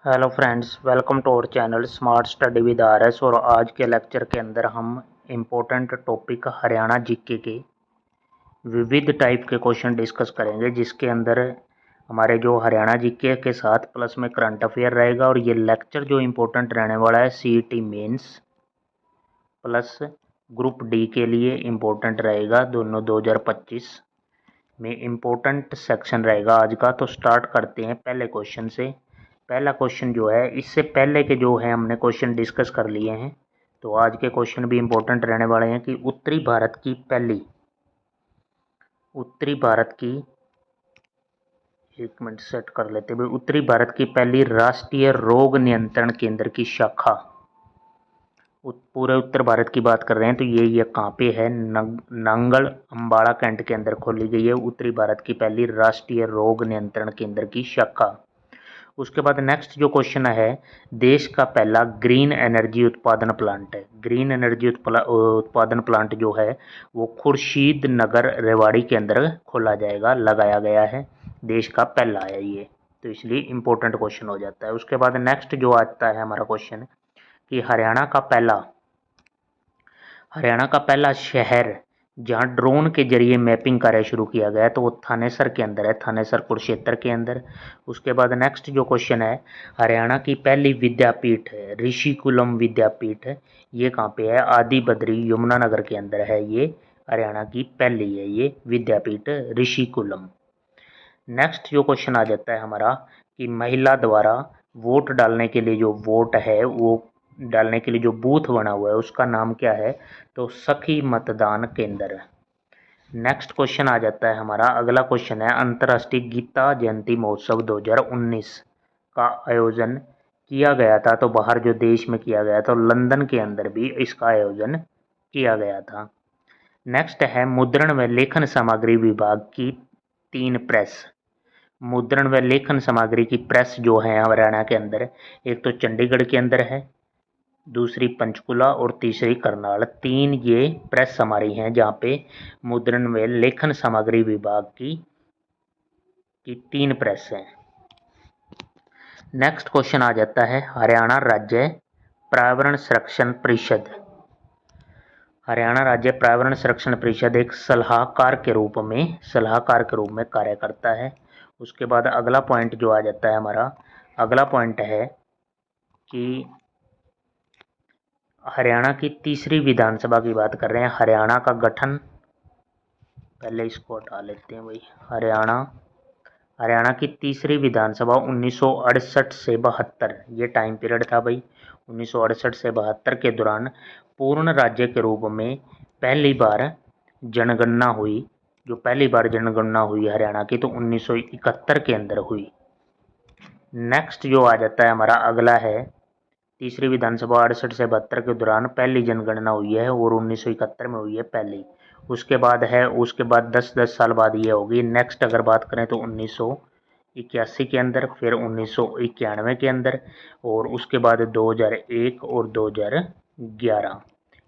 Hello friends, welcome to our channel smart study with RS. और आज के lecture के अंदर हम इम्पोर्टेंट टॉपिक हरियाणा जीके के विविध टाइप के क्वेश्चन डिस्कस करेंगे, जिसके अंदर हमारे जो हरियाणा जीके के साथ प्लस में करंट अफेयर रहेगा। और ये लेक्चर जो इम्पोर्टेंट रहने वाला है CET mains plus group D के लिए इम्पोर्टेंट रहेगा, दोनों 2025 में इम्पोर्टेंट सेक्शन रहेगा आज का। तो स्टार्ट करते हैं पहले क्वेश्चन से। पहला क्वेश्चन जो है, इससे पहले के जो है हमने क्वेश्चन डिस्कस कर लिए हैं, तो आज के क्वेश्चन भी इम्पोर्टेंट रहने वाले हैं कि उत्तरी भारत की एक मिनट सेट कर लेते हैं। उत्तरी भारत की पहली राष्ट्रीय रोग नियंत्रण केंद्र की शाखा पूरे उत्तर भारत की बात कर रहे हैं, तो ये कहाँ पे है? नांगल अम्बाड़ा कैंट के अंदर खोली गई है उत्तरी भारत की पहली राष्ट्रीय रोग नियंत्रण केंद्र की शाखा। उसके बाद नेक्स्ट जो क्वेश्चन है, देश का पहला ग्रीन एनर्जी उत्पादन प्लांट है। ग्रीन एनर्जी उत्पादन प्लांट जो है वो खुर्शीद नगर रेवाड़ी के अंदर खोला जाएगा, लगाया गया है, देश का पहला है ये, तो इसलिए इम्पोर्टेंट क्वेश्चन हो जाता है। उसके बाद नेक्स्ट जो आता है हमारा क्वेश्चन कि हरियाणा का पहला शहर जहां ड्रोन के जरिए मैपिंग कार्य शुरू किया गया है, तो वो थानेसर के अंदर है, थानेसर कुरुक्षेत्र के अंदर। उसके बाद नेक्स्ट जो क्वेश्चन है, हरियाणा की पहली विद्यापीठ है ऋषिकुलम विद्यापीठ है, ये कहाँ पे है? आदि बद्री यमुनानगर के अंदर है, ये हरियाणा की पहली है ये विद्यापीठ ऋषिकुलम। नेक्स्ट जो क्वेश्चन आ जाता है हमारा कि महिला द्वारा वोट डालने के लिए जो वोट है वो डालने के लिए जो बूथ बना हुआ है उसका नाम क्या है? तो सखी मतदान केंद्र। नेक्स्ट क्वेश्चन आ जाता है हमारा, अगला क्वेश्चन है अंतर्राष्ट्रीय गीता जयंती महोत्सव 2019 का आयोजन किया गया था, तो बाहर जो देश में किया गया था, लंदन के अंदर भी इसका आयोजन किया गया था। नेक्स्ट है मुद्रण व लेखन सामग्री विभाग की 3 प्रेस। मुद्रण व लेखन सामग्री की प्रेस जो है हरियाणा के अंदर, एक तो चंडीगढ़ के अंदर है, दूसरी पंचकुला और तीसरी करनाल। 3 ये प्रेस हमारी हैं जहाँ पे मुद्रण व लेखन सामग्री विभाग की 3 प्रेस हैं। नेक्स्ट क्वेश्चन आ जाता है हरियाणा राज्य पर्यावरण संरक्षण परिषद। हरियाणा राज्य पर्यावरण संरक्षण परिषद एक सलाहकार के रूप में कार्य करता है। उसके बाद अगला पॉइंट जो आ जाता है हमारा, अगला पॉइंट है कि हरियाणा की तीसरी विधानसभा की बात कर रहे हैं। हरियाणा का गठन, पहले इसको हटा लेते हैं भाई। हरियाणा की तीसरी विधानसभा 1968 से 72, ये टाइम पीरियड था भाई। 1968 से 72 के दौरान पूर्ण राज्य के रूप में पहली बार जनगणना हुई। जो पहली बार जनगणना हुई हरियाणा की, तो 1971 के अंदर हुई। नेक्स्ट जो आ जाता है हमारा अगला है, तीसरी विधानसभा 68 से 72 के दौरान पहली जनगणना हुई है और 1971 में हुई है पहली। उसके बाद 10-10 साल बाद ये होगी। नेक्स्ट अगर बात करें तो 1981 के अंदर, फिर 1991 के अंदर, और उसके बाद 2001 और 2011।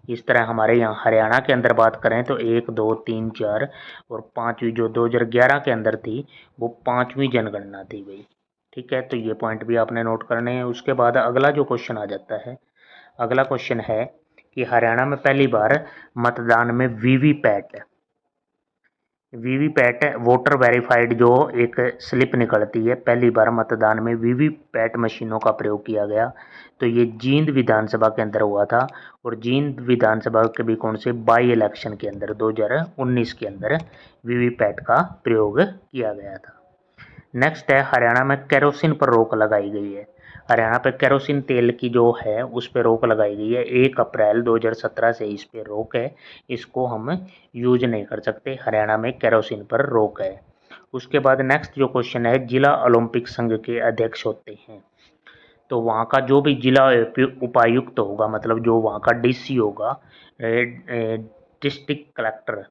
इस तरह हमारे यहाँ हरियाणा के अंदर बात करें तो 1, 2, 3, 4 और 5वीं जो 2011 के अंदर थी वो 5वीं जनगणना थी भाई। ठीक है, तो ये पॉइंट भी आपने नोट करने हैं। उसके बाद अगला जो क्वेश्चन आ जाता है, अगला क्वेश्चन है कि हरियाणा में पहली बार मतदान में वीवीपैट वोटर वेरीफाइड जो एक स्लिप निकलती है, पहली बार मतदान में वीवीपैट मशीनों का प्रयोग किया गया, तो ये जींद विधानसभा के अंदर हुआ था। और जींद विधानसभा के भी कौन से बाई इलेक्शन के अंदर 2019 के अंदर वीवीपैट का प्रयोग किया गया था। नेक्स्ट है हरियाणा में केरोसिन पर रोक लगाई गई है। हरियाणा पे केरोसिन तेल की जो है उस पर रोक लगाई गई है। 1 अप्रैल 2017 से इस पर रोक है, इसको हम यूज नहीं कर सकते। हरियाणा में केरोसिन पर रोक है। उसके बाद नेक्स्ट जो क्वेश्चन है, जिला ओलंपिक संघ के अध्यक्ष होते हैं, तो वहाँ का जो भी जिला उपायुक्त होगा, मतलब जो वहाँ का डीसी होगा, डिस्ट्रिक्ट कलेक्टर,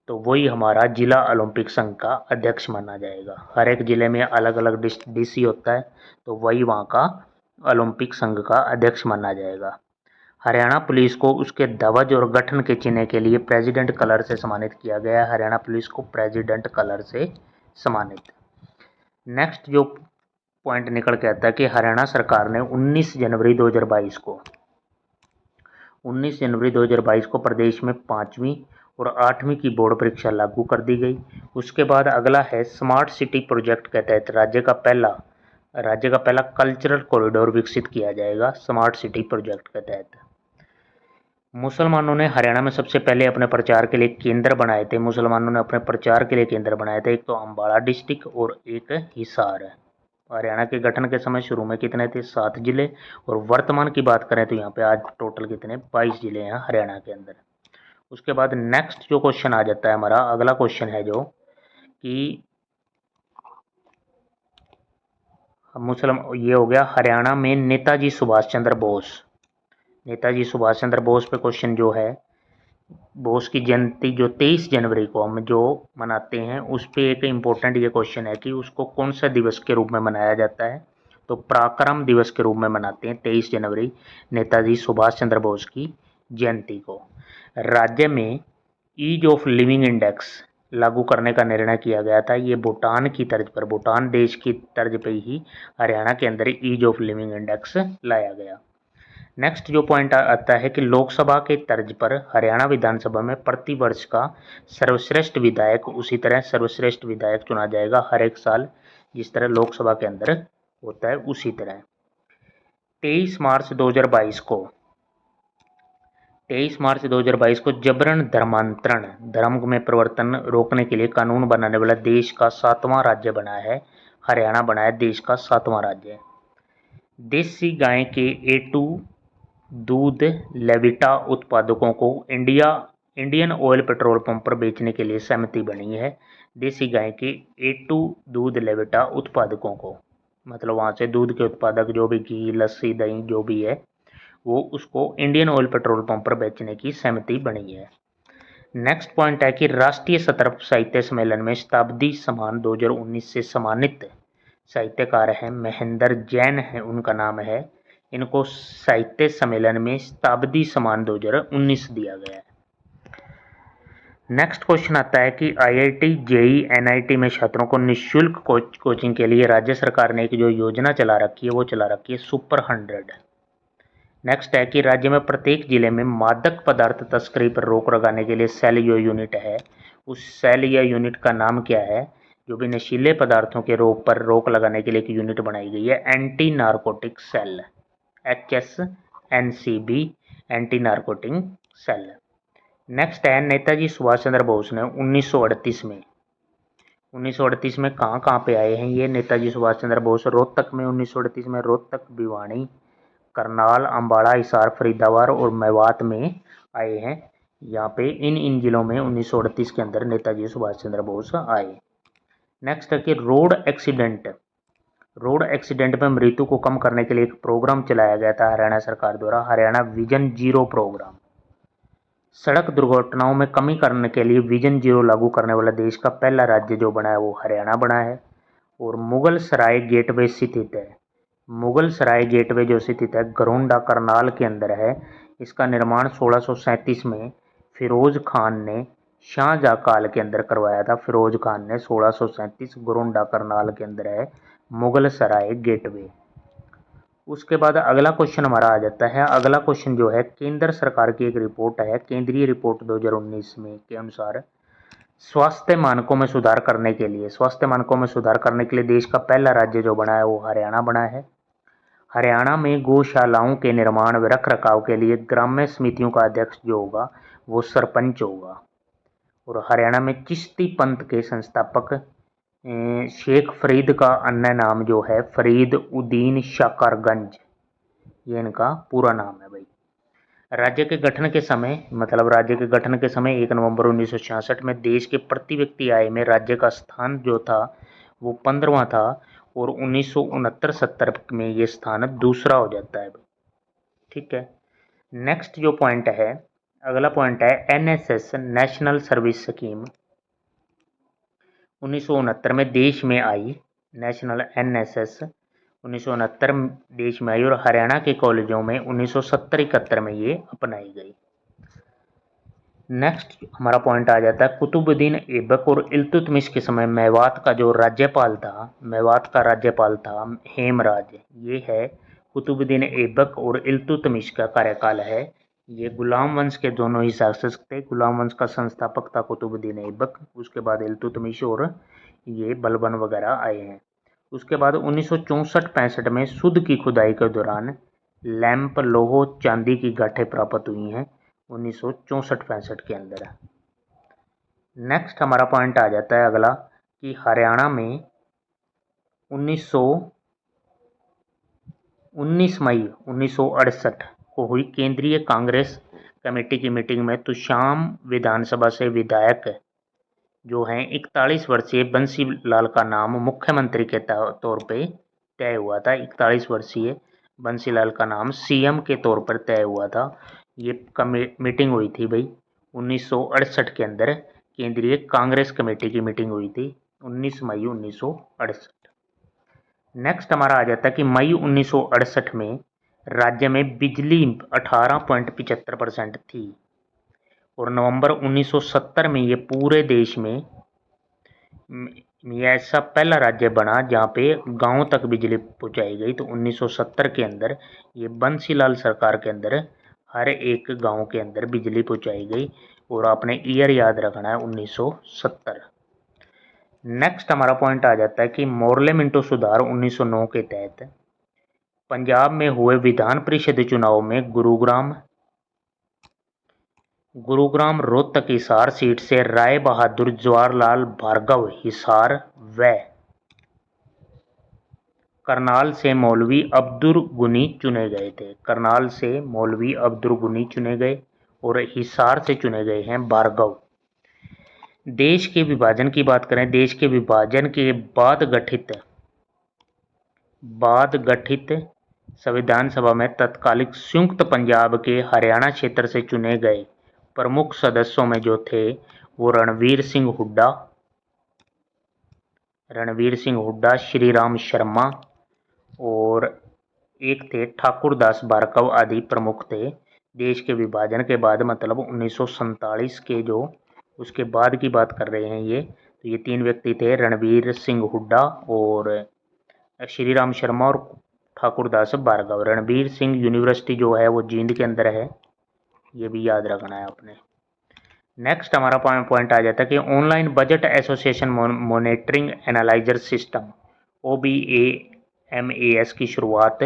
तो वही हमारा जिला ओलंपिक संघ का अध्यक्ष माना जाएगा। हर एक जिले में अलग अलग डीसी होता है, तो वही वहाँ का ओलंपिक संघ का अध्यक्ष माना जाएगा। हरियाणा पुलिस को उसके ध्वज और गठन के चिन्ह के लिए प्रेसिडेंट कलर से सम्मानित किया गया है। हरियाणा पुलिस को प्रेसिडेंट कलर से सम्मानित। नेक्स्ट जो पॉइंट निकल के आता है कि हरियाणा सरकार ने 19 जनवरी 2022 को प्रदेश में 5वीं और 8वीं की बोर्ड परीक्षा लागू कर दी गई। उसके बाद अगला है स्मार्ट सिटी प्रोजेक्ट के तहत राज्य का पहला कल्चरल कॉरिडोर विकसित किया जाएगा स्मार्ट सिटी प्रोजेक्ट के तहत। मुसलमानों ने हरियाणा में सबसे पहले अपने प्रचार के लिए केंद्र बनाए थे। एक तो अम्बाला डिस्ट्रिक्ट और एक हिसार। हरियाणा के गठन के समय शुरू में कितने थे? 7 जिले, और वर्तमान की बात करें तो यहाँ पे आज टोटल कितने? 22 जिले हैं हरियाणा के अंदर। उसके बाद नेक्स्ट जो क्वेश्चन आ जाता है हमारा, अगला क्वेश्चन है जो कि ये हो गया हरियाणा में नेताजी सुभाष चंद्र बोस पे क्वेश्चन जो है, बोस की जयंती जो 23 जनवरी को हम जो मनाते हैं, उस पे एक इम्पोर्टेंट ये क्वेश्चन है कि उसको कौन सा दिवस के रूप में मनाया जाता है? तो पराक्रम दिवस के रूप में मनाते हैं 23 जनवरी नेताजी सुभाष चंद्र बोस की जयंती को। राज्य में ईज ऑफ लिविंग इंडेक्स लागू करने का निर्णय किया गया था। ये भूटान देश की तर्ज पे ही हरियाणा के अंदर ईज ऑफ लिविंग इंडेक्स लाया गया। नेक्स्ट जो पॉइंट आता है कि लोकसभा के तर्ज पर हरियाणा विधानसभा में प्रतिवर्ष का सर्वश्रेष्ठ विधायक उसी तरह सर्वश्रेष्ठ विधायक चुना जाएगा हर एक साल, जिस तरह लोकसभा के अंदर होता है उसी तरह। 23 मार्च 2022 को जबरन धर्म में परिवर्तन रोकने के लिए कानून बनाने वाला देश का 7वां राज्य बना है हरियाणा। बना है देश का 7वां राज्य। देसी गाय के A2 दूध लेविटा उत्पादकों को इंडियन ऑयल पेट्रोल पंप पर बेचने के लिए सहमति बनी है। देसी गाय के A2 दूध लेविटा उत्पादकों को, मतलब वहाँ से दूध के उत्पादक जो भी घी, लस्सी, दही जो भी है, वो उसको इंडियन ऑयल पेट्रोल पंप पर बेचने की सहमति बनी है। नेक्स्ट पॉइंट है कि राष्ट्रीय सतर्क साहित्य सम्मेलन में शताब्दी सम्मान 2019 से सम्मानित साहित्यकार हैं महेंद्र जैन है उनका नाम है। इनको साहित्य सम्मेलन में शताब्दी सम्मान 2019 दिया गया है। नेक्स्ट क्वेश्चन आता है कि IIT JEE NIT में छात्रों को निःशुल्क कोचिंग के लिए राज्य सरकार ने एक जो योजना चला रखी है सुपर 100। नेक्स्ट है कि राज्य में प्रत्येक जिले में मादक पदार्थ तस्करी पर रोक लगाने के लिए सेल या यूनिट है। उस सेल या यूनिट का नाम क्या है? जो भी नशीले पदार्थों के रोक लगाने के लिए एक यूनिट बनाई गई है, anti narcotic cell, HSNCB, anti narcotic cell. Next है नेताजी सुभाष चंद्र बोस ने 1938 में कहाँ पे आए हैं ये नेताजी सुभाष चंद्र बोस? रोहतक में 1938 में रोहतक, भिवानी, करनाल, अम्बाड़ा, हिसार, फरीदाबाद और मेवात में आए हैं। यहाँ पे इन जिलों में 1938 के अंदर नेताजी सुभाष चंद्र बोस आए। नेक्स्ट है कि रोड एक्सीडेंट में मृत्यु को कम करने के लिए एक प्रोग्राम चलाया गया था हरियाणा सरकार द्वारा, हरियाणा विजन 0 प्रोग्राम। सड़क दुर्घटनाओं में कमी करने के लिए विजन 0 लागू करने वाला देश का पहला राज्य जो बना है वो हरियाणा बना है। और मुगल सराय गेटवे जो स्थित है गरोंडा करनाल के अंदर है। इसका निर्माण 1637 में फिरोज खान ने शाहजहाँ काल के अंदर करवाया था। 1637 गरोंडा करनाल के अंदर है मुगल सराय गेटवे। उसके बाद अगला क्वेश्चन हमारा आ जाता है। अगला क्वेश्चन जो है केंद्र सरकार की एक रिपोर्ट है, केंद्रीय रिपोर्ट 2019 में के अनुसार स्वास्थ्य मानकों में सुधार करने के लिए देश का पहला राज्य जो बना है वो हरियाणा बना है। हरियाणा में गौशालाओं के निर्माण व रख रखाव के लिए ग्राम्य समितियों का अध्यक्ष जो होगा वो सरपंच होगा। और हरियाणा में चिश्ती पंथ के संस्थापक शेख फरीद का अन्य नाम जो है फरीद उद्दीन शाकरगंज, ये इनका पूरा नाम है भाई। राज्य के गठन के समय 1 नवंबर 1966 में देश के प्रति व्यक्ति आय में राज्य का स्थान जो था वो 15वां था और 1969-70 में ये स्थान दूसरा हो जाता है भाई। ठीक है। नेक्स्ट जो पॉइंट है, अगला पॉइंट है NSS नेशनल सर्विस स्कीम 1969 में देश में आई। नेशनल NSS 1969 देश में आई और हरियाणा के कॉलेजों में 1970-71 में ये अपनाई गई। नेक्स्ट हमारा पॉइंट आ जाता है कुतुबुद्दीन ऐबक और इल्तुतमिश के समय मेवात का जो राज्यपाल था, मेवात का राज्यपाल था हेमराज। ये है कुतुबुद्दीन ऐबक और इल्तुतमिश का कार्यकाल है। ये गुलाम वंश के दोनों ही शासक थे। गुलाम वंश का संस्थापक था कुतुबुद्दीन ऐबक, उसके बाद इल्तुतमिश और ये बलबन वगैरह आए हैं। उसके बाद 1964-65 में सुध की खुदाई के दौरान लैंप लोहो चांदी की गांठें प्राप्त हुई हैं 1964-65 के अंदर। नेक्स्ट हमारा पॉइंट आ जाता है अगला कि हरियाणा में 19 मई 1968 को हुई केंद्रीय कांग्रेस कमेटी की मीटिंग में तुशाम विधानसभा से विधायक जो हैं 41 वर्षीय बंसी लाल का नाम मुख्यमंत्री के तौर पे तय हुआ था। 41 वर्षीय बंसी लाल का नाम सीएम के तौर पर तय हुआ था। ये मीटिंग हुई थी भाई 1968 के अंदर, केंद्रीय कांग्रेस कमेटी की मीटिंग हुई थी 19 मई 1968। नेक्स्ट हमारा आ जाता है कि मई 1968 में राज्य में बिजली 18.75% थी और नवंबर 1970 में ये पूरे देश में ये ऐसा पहला राज्य बना जहाँ पे गांव तक बिजली पहुंचाई गई। तो 1970 के अंदर ये बंसीलाल सरकार के अंदर हर एक गांव के अंदर बिजली पहुंचाई गई और आपने ईयर याद रखना है 1970। नेक्स्ट हमारा पॉइंट आ जाता है कि मोरले मिंटो सुधार 1909 के तहत पंजाब में हुए विधान परिषद चुनाव में गुरुग्राम रोहतक हिसार सीट से राय बहादुर जवाहरलाल भार्गव हिसार व करनाल से मौलवी अब्दुल गुनी चुने गए थे। करनाल से मौलवी अब्दुल गुनी चुने गए और हिसार से चुने गए हैं भार्गव। देश के विभाजन की बात करें, देश के विभाजन के बाद गठित संविधान सभा में तत्कालिक संयुक्त पंजाब के हरियाणा क्षेत्र से चुने गए प्रमुख सदस्यों में जो थे वो रणवीर सिंह हुड्डा, श्री राम शर्मा और एक थे ठाकुर दास भार्गव आदि प्रमुख थे। देश के विभाजन के बाद मतलब 1947 के जो उसके बाद की बात कर रहे हैं ये, तो ये तीन व्यक्ति थे रणवीर सिंह हुड्डा और श्री राम शर्मा और ठाकुर दास भार्गव। रणवीर सिंह यूनिवर्सिटी जो है वो जींद के अंदर है, ये भी याद रखना है आपने। नेक्स्ट हमारा पॉइंट आ जाता है कि online budget association monitoring analyser system OBAMAS की शुरुआत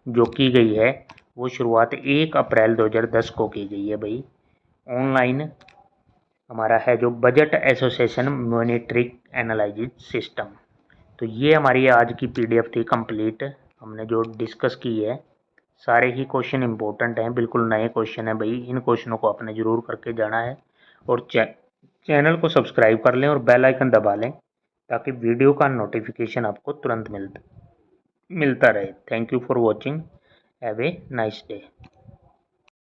जो की गई है वो शुरुआत 1 अप्रैल 2010 को की गई है भाई। ऑनलाइन हमारा है जो budget association monitoring analyser system. तो ये हमारी आज की PDF थी कंप्लीट। हमने जो डिस्कस की है सारे ही क्वेश्चन इंपॉर्टेंट हैं, बिल्कुल नए क्वेश्चन हैं भाई। इन क्वेश्चनों को आपने ज़रूर करके जाना है और चैनल को सब्सक्राइब कर लें और बेल आइकन दबा लें ताकि वीडियो का नोटिफिकेशन आपको तुरंत मिलता रहे। Thank you for watching. Have a nice day.